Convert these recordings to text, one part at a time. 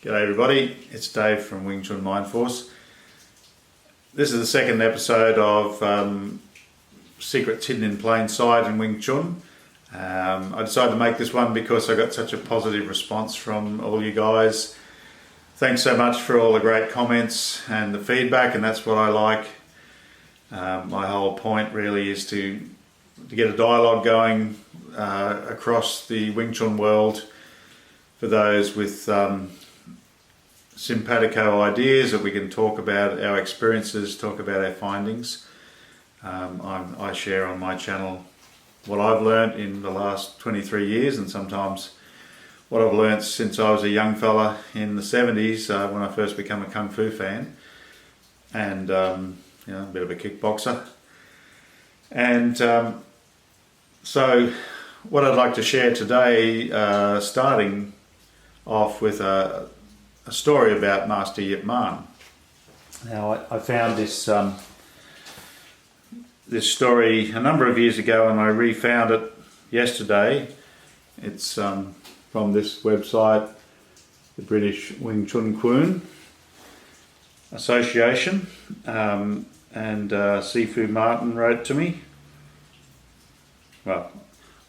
G'day everybody, it's Dave from Wing Chun Mindfulness. This is the second episode of Secrets Hidden in Plain Sight in Wing Chun. I decided to make this one because I got such a positive response from all you guys. Thanks so much for all the great comments and the feedback, and that's what I like. My whole point really is to get a dialogue going across the Wing Chun world for those with simpatico ideas, that we can talk about our experiences, talk about our findings. I share on my channel what I've learnt in the last 23 years, and sometimes what I've learnt since I was a young fella in the 70s when I first became a Kung Fu fan, and a bit of a kickboxer. And so what I'd like to share today, starting off with a story about Master Yip Man. Now, I found this story a number of years ago, and I refound it yesterday. It's from this website, the British Wing Chun Association, and Siu Martin wrote to me. Well,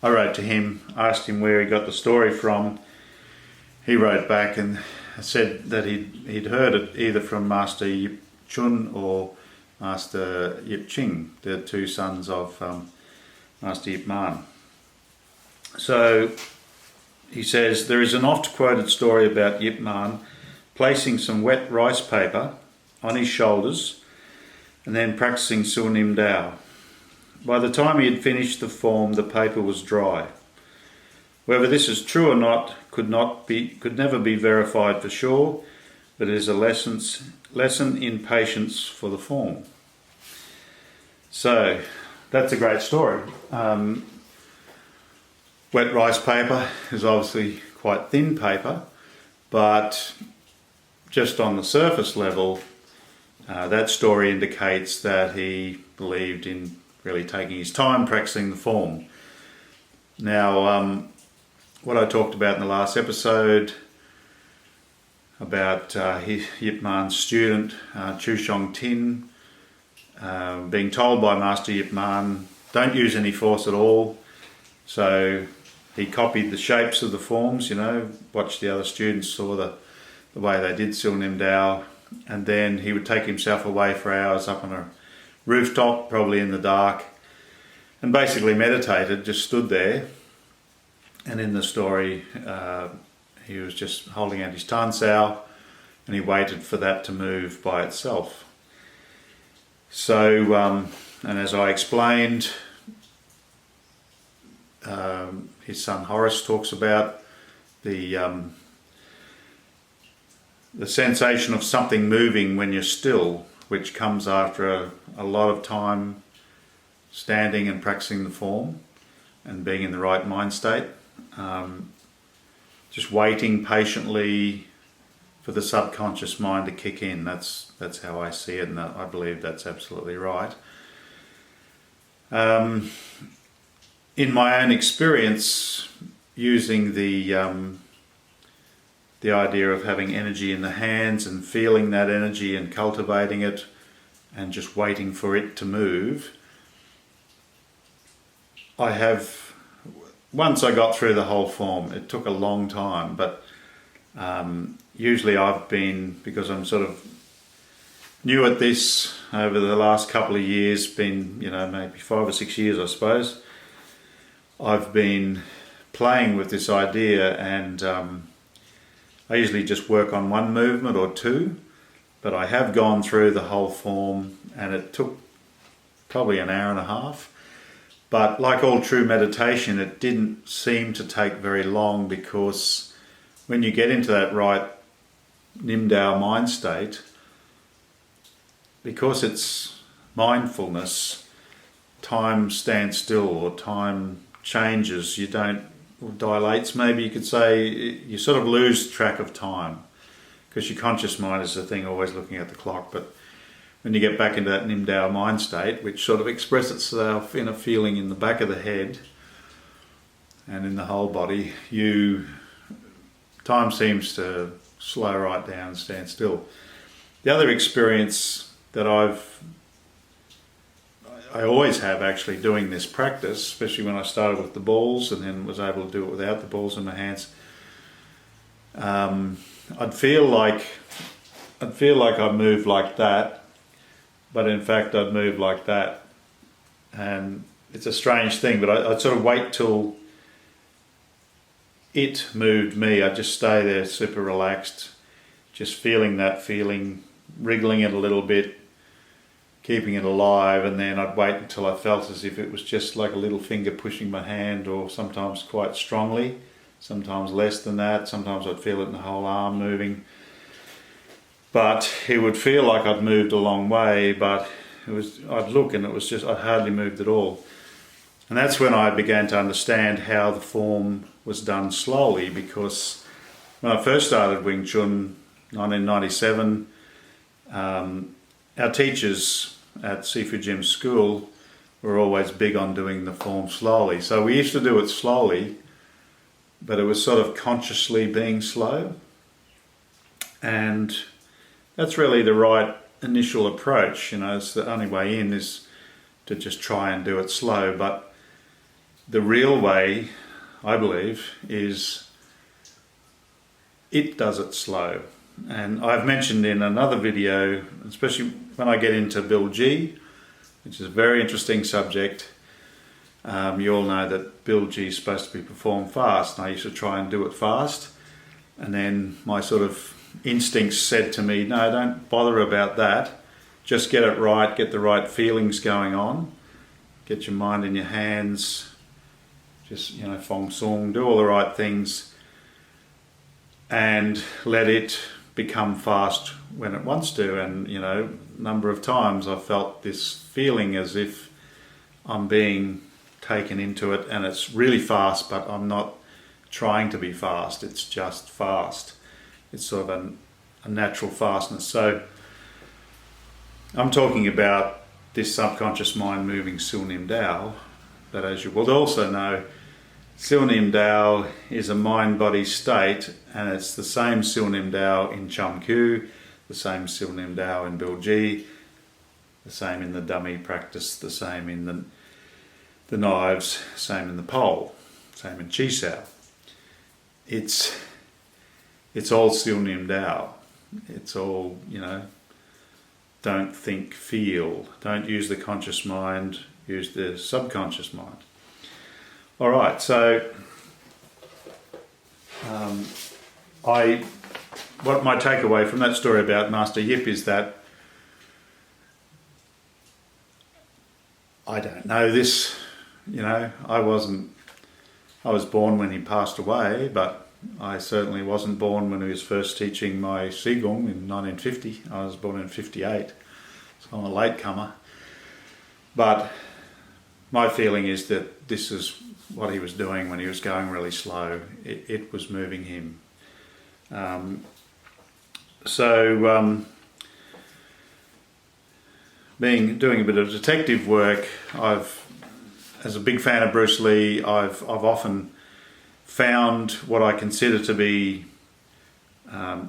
I wrote to him, asked him where he got the story from. He wrote back and said that he'd heard it either from Master Yip Chun or Master Yip Ching, the two sons of Master Yip Man. So he says, there is an oft-quoted story about Yip Man placing some wet rice paper on his shoulders and then practicing Siu Nim Tau. By the time he had finished the form, the paper was dry. Whether this is true or not could never be verified for sure, but it is a lesson in patience for the form. So that's a great story. Wet rice paper is obviously quite thin paper, but just on the surface level, that story indicates that he believed in really taking his time practicing the form. Now, what I talked about in the last episode about Yip Man's student, Chu Shong Tin, being told by Master Yip Man, don't use any force at all. So he copied the shapes of the forms, watched the other students, saw the way they did Siu Nim Tau, and then he would take himself away for hours up on a rooftop, probably in the dark, and basically meditated, just stood there. And in the story, he was just holding out his tan sao, and he waited for that to move by itself. So, and as I explained, his son Horace talks about the sensation of something moving when you're still, which comes after a lot of time standing and practicing the form and being in the right mind state. Just waiting patiently for the subconscious mind to kick in. That's how I see it, and I believe that's absolutely right. In my own experience, using the idea of having energy in the hands and feeling that energy and cultivating it and just waiting for it to move, once I got through the whole form, it took a long time, but usually I've been, because I'm sort of new at this over the last couple of years, been, maybe 5 or 6 years I suppose, I've been playing with this idea, and I usually just work on one movement or two, but I have gone through the whole form, and it took probably an hour and a half. But like all true meditation, it didn't seem to take very long, because when you get into that right Nim Tau mind state, because it's mindfulness, time stands still, or time changes. You don't, or dilates maybe you could say. You sort of lose track of time, because your conscious mind is the thing always looking at the clock. But when you get back into that Nim Tau mind state, which sort of expresses itself in a feeling in the back of the head and in the whole body, time seems to slow right down and stand still. The other experience that I always have actually doing this practice, especially when I started with the balls and then was able to do it without the balls in my hands, I'd feel like I moved like that, but in fact I'd move like that. And it's a strange thing, but I'd sort of wait till it moved me. I'd just stay there super relaxed, just feeling that feeling, wriggling it a little bit, keeping it alive, and then I'd wait until I felt as if it was just like a little finger pushing my hand, or sometimes quite strongly, sometimes less than that. Sometimes I'd feel it in the whole arm moving. But it would feel like I'd moved a long way, but I'd look and it was just, I'd hardly moved at all. And that's when I began to understand how the form was done slowly, because when I first started Wing Chun, 1997, our teachers at Sifu Gym School were always big on doing the form slowly. So we used to do it slowly, but it was sort of consciously being slow. And that's really the right initial approach. It's the only way in is to just try and do it slow. But the real way, I believe, is it does it slow. And I've mentioned in another video, especially when I get into Bill G, which is a very interesting subject, you all know that Bill G is supposed to be performed fast, and I used to try and do it fast, and then my sort of instincts said to me, no, don't bother about that, just get it right, get the right feelings going on, get your mind in your hands, just, fong song, do all the right things, and let it become fast when it wants to. And a number of times I felt this feeling as if I'm being taken into it, and it's really fast, but I'm not trying to be fast, it's just fast. It's sort of a natural fastness. So I'm talking about this subconscious mind moving Siu Nim Tau, but as you will also know, Siu Nim Tau is a mind-body state, and it's the same Siu Nim Tau in Chum Kyu, the same Siu Nim Tau in Bill G, the same in the dummy practice, the same in the knives, same in the pole, same in Chi Sao. It's all Siu Nim Tau. It's all, don't think, feel. Don't use the conscious mind, use the subconscious mind. All right, so what my takeaway from that story about Master Yip is that I don't know this, I was born when he passed away, but I certainly wasn't born when he was first teaching my Qigong in 1950. I was born in 58, so I'm a latecomer. But my feeling is that this is what he was doing when he was going really slow. It was moving him. Doing a bit of detective work, as a big fan of Bruce Lee, I've often found what I consider to be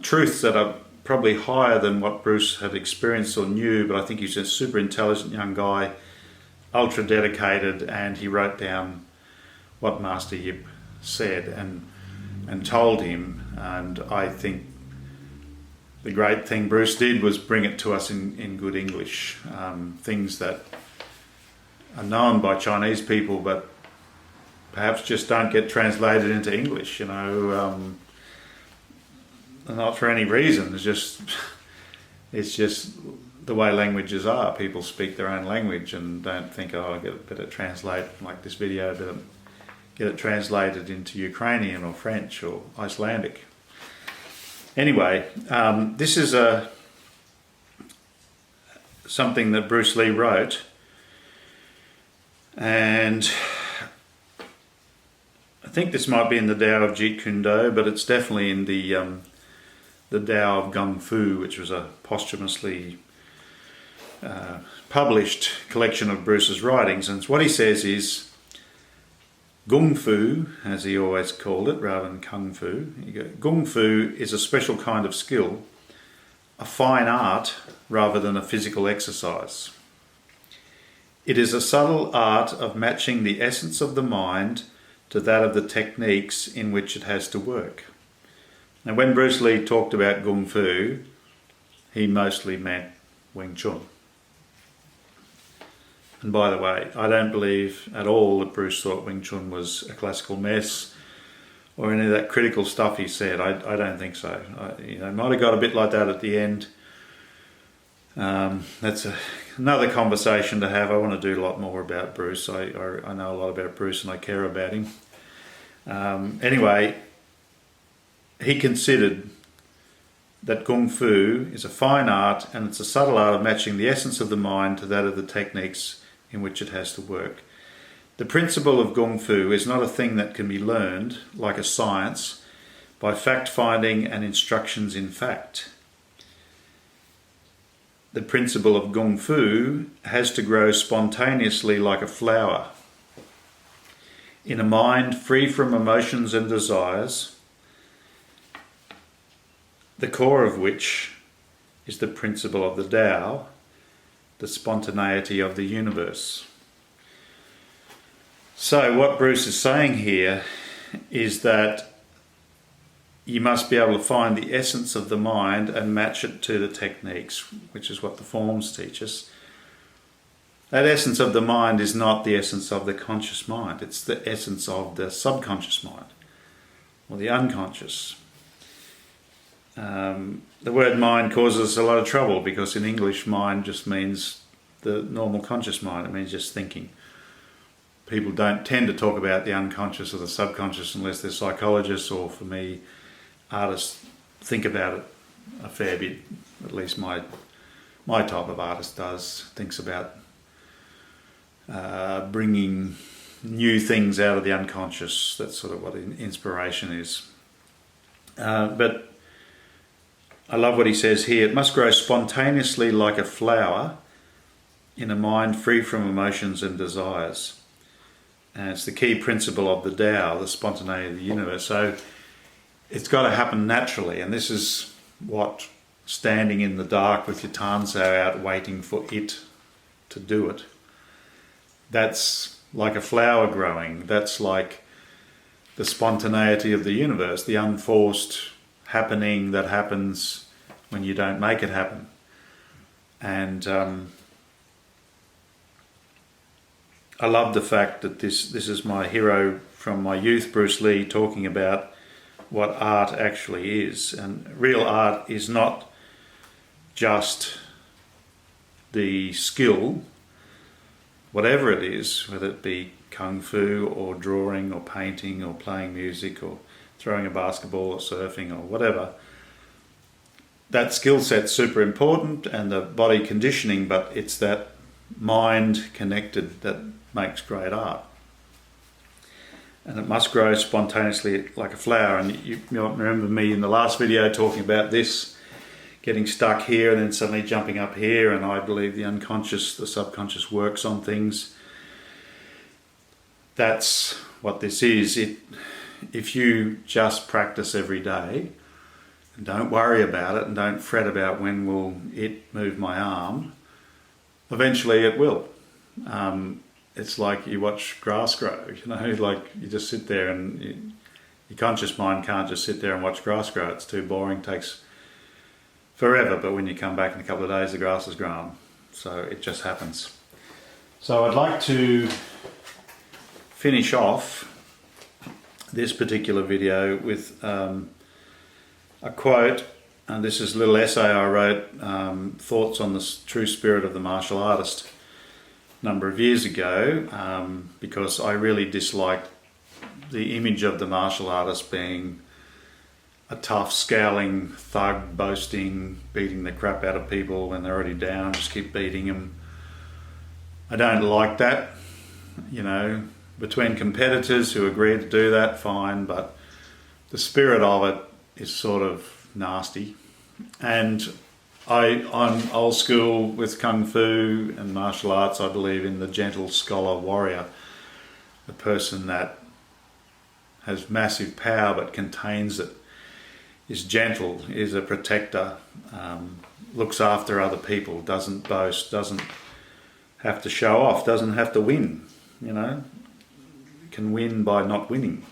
truths that are probably higher than what Bruce had experienced or knew, but I think he's a super intelligent young guy, ultra dedicated, and he wrote down what Master Yip said and told him. And I think the great thing Bruce did was bring it to us in good English, things that are known by Chinese people but perhaps just don't get translated into English, not for any reason. It's just the way languages are. People speak their own language and don't think, I better translate, like this video, better get it translated into Ukrainian or French or Icelandic. Anyway, this is something that Bruce Lee wrote, and I think this might be in the Tao of Jeet Kune Do, but it's definitely in the Tao of Gung Fu, which was a posthumously published collection of Bruce's writings. And what he says is, Gung Fu, as he always called it, rather than Kung Fu. Gung Fu is a special kind of skill, a fine art rather than a physical exercise. It is a subtle art of matching the essence of the mind to that of the techniques in which it has to work. Now, when Bruce Lee talked about Gung Fu, he mostly meant Wing Chun. And by the way, I don't believe at all that Bruce thought Wing Chun was a classical mess or any of that critical stuff he said. I don't think so. Might have got a bit like that at the end. That's another conversation to have. I want to do a lot more about Bruce. I know a lot about Bruce and I care about him. Anyway, he considered that Kung Fu is a fine art and it's a subtle art of matching the essence of the mind to that of the techniques in which it has to work. The principle of Kung Fu is not a thing that can be learned, like a science, by fact-finding and instructions in fact. The principle of Kung Fu has to grow spontaneously like a flower, in a mind free from emotions and desires, the core of which is the principle of the Tao, the spontaneity of the universe. So what Bruce is saying here is that you must be able to find the essence of the mind and match it to the techniques, which is what the forms teach us. That essence of the mind is not the essence of the conscious mind. It's the essence of the subconscious mind, or the unconscious. The word mind causes a lot of trouble because in English mind just means the normal conscious mind. It means just thinking. People don't tend to talk about the unconscious or the subconscious unless they're psychologists, or for me, artists think about it a fair bit. At least my type of artist does. Thinks about bringing new things out of the unconscious. That's sort of what inspiration is. But I love what he says here. It must grow spontaneously like a flower in a mind free from emotions and desires. And it's the key principle of the Tao, the spontaneity of the universe. So it's got to happen naturally. And this is what standing in the dark with your tanzao out waiting for it to do it. That's like a flower growing. That's like the spontaneity of the universe, the unforced happening that happens when you don't make it happen. And I love the fact that this is my hero from my youth, Bruce Lee, talking about what art actually is. And real art is not just the skill, whatever it is, whether it be kung fu or drawing or painting or playing music or throwing a basketball or surfing or whatever. That skill set's super important and the body conditioning, but it's that mind connected that makes great art. And it must grow spontaneously like a flower. And you remember me in the last video talking about this, getting stuck here and then suddenly jumping up here, and I believe the unconscious, the subconscious works on things. That's what this is. If you just practice every day and don't worry about it and don't fret about when will it move my arm, eventually it will. It's like you watch grass grow, like you just sit there and your conscious mind can't just sit there and watch grass grow. It's too boring, takes forever, but when you come back in a couple of days the grass has grown. So it just happens. So I'd like to finish off this particular video with a quote, and this is a little essay I wrote, Thoughts on the True Spirit of the Martial Artist, a number of years ago, because I really disliked the image of the martial artist being a tough, scowling thug, boasting, beating the crap out of people when they're already down, just keep beating them. I don't like that, between competitors who agree to do that, fine, but the spirit of it is sort of nasty. And I'm old school with Kung Fu and martial arts. I believe in the gentle scholar warrior, the person that has massive power but contains it, is gentle, is a protector, looks after other people, doesn't boast, doesn't have to show off, doesn't have to win, can win by not winning.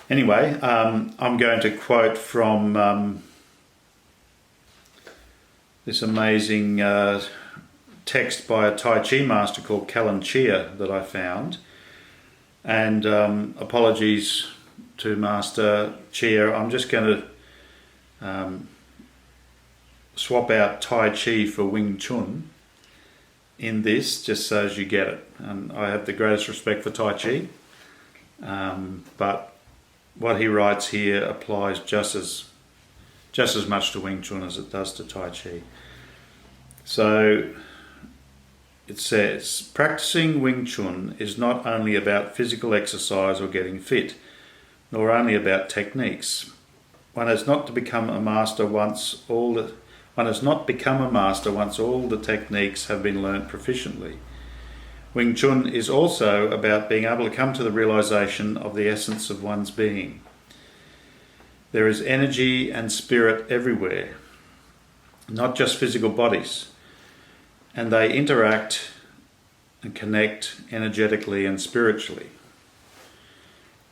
Anyway, I'm going to quote from this amazing text by a Tai Chi Master called Callan Chia that I found. And apologies to Master Chia, I'm just going to swap out Tai Chi for Wing Chun in this, just so as you get it. And I have the greatest respect for Tai Chi, but what he writes here applies just as much to Wing Chun as it does to Tai Chi. So it says, practicing Wing Chun is not only about physical exercise or getting fit, nor only about techniques. One has not become a master once all the techniques have been learnt proficiently. Wing Chun is also about being able to come to the realization of the essence of one's being. There is energy and spirit everywhere, not just physical bodies, and they interact and connect energetically and spiritually.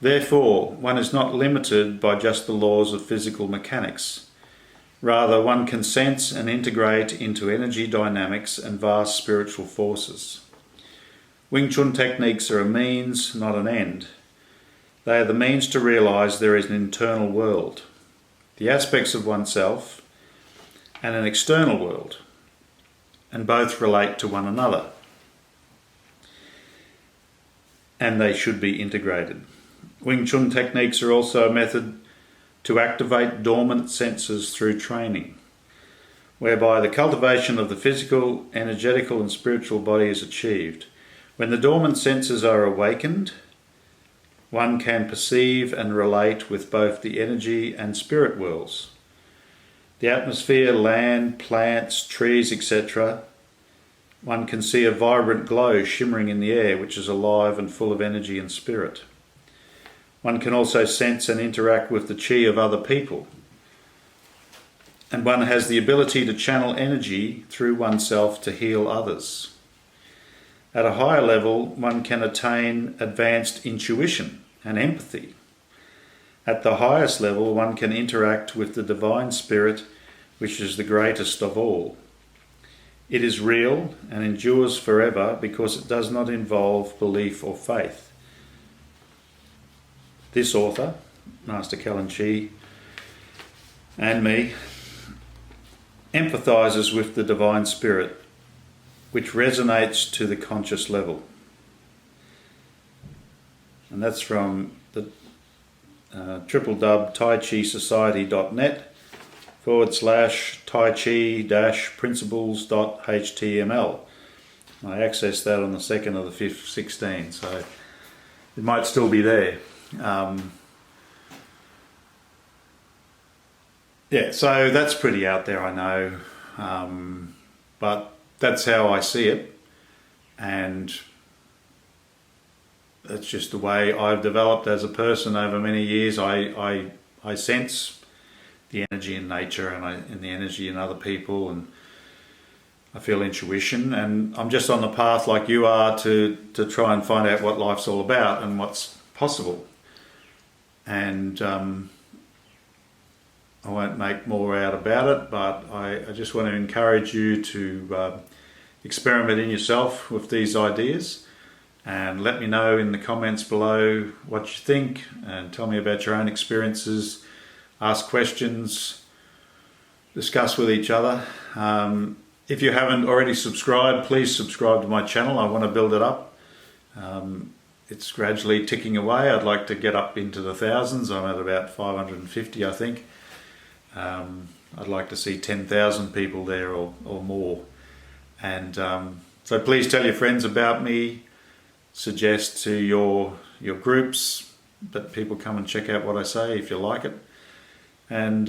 Therefore, one is not limited by just the laws of physical mechanics. Rather, one can sense and integrate into energy dynamics and vast spiritual forces. Wing Chun techniques are a means, not an end. They are the means to realize there is an internal world, the aspects of oneself, and an external world, and both relate to one another. And they should be integrated. Wing Chun techniques are also a method to activate dormant senses through training, whereby the cultivation of the physical, energetical, and spiritual body is achieved. When the dormant senses are awakened, one can perceive and relate with both the energy and spirit worlds. The atmosphere, land, plants, trees, etc. One can see a vibrant glow shimmering in the air, which is alive and full of energy and spirit. One can also sense and interact with the chi of other people. And one has the ability to channel energy through oneself to heal others. At a higher level, one can attain advanced intuition and empathy. At the highest level, one can interact with the divine spirit, which is the greatest of all. It is real and endures forever because it does not involve belief or faith. This author, Master Callan Chia, and me, empathises with the divine spirit, which resonates to the conscious level. And that's from the www.taichi-society.net/tai-chi-principles.html. I accessed that on the 2nd of the 5th, 16, so it might still be there. So that's pretty out there, I know, but that's how I see it, and that's just the way I've developed as a person over many years. I sense the energy in nature and the energy in other people, and I feel intuition, and I'm just on the path like you are to try and find out what life's all about and what's possible. And I won't make more out about it, but I just want to encourage you to experiment in yourself with these ideas, and let me know in the comments below what you think, and tell me about your own experiences, ask questions, discuss with each other. If you haven't already subscribed, please subscribe to my channel. I want to build it up. It's gradually ticking away. I'd like to get up into the thousands. I'm at about 550, I think. I'd like to see 10,000 people there or more. And so please tell your friends about me. Suggest to your groups that people come and check out what I say if you like it. And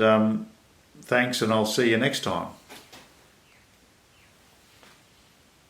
thanks, and I'll see you next time.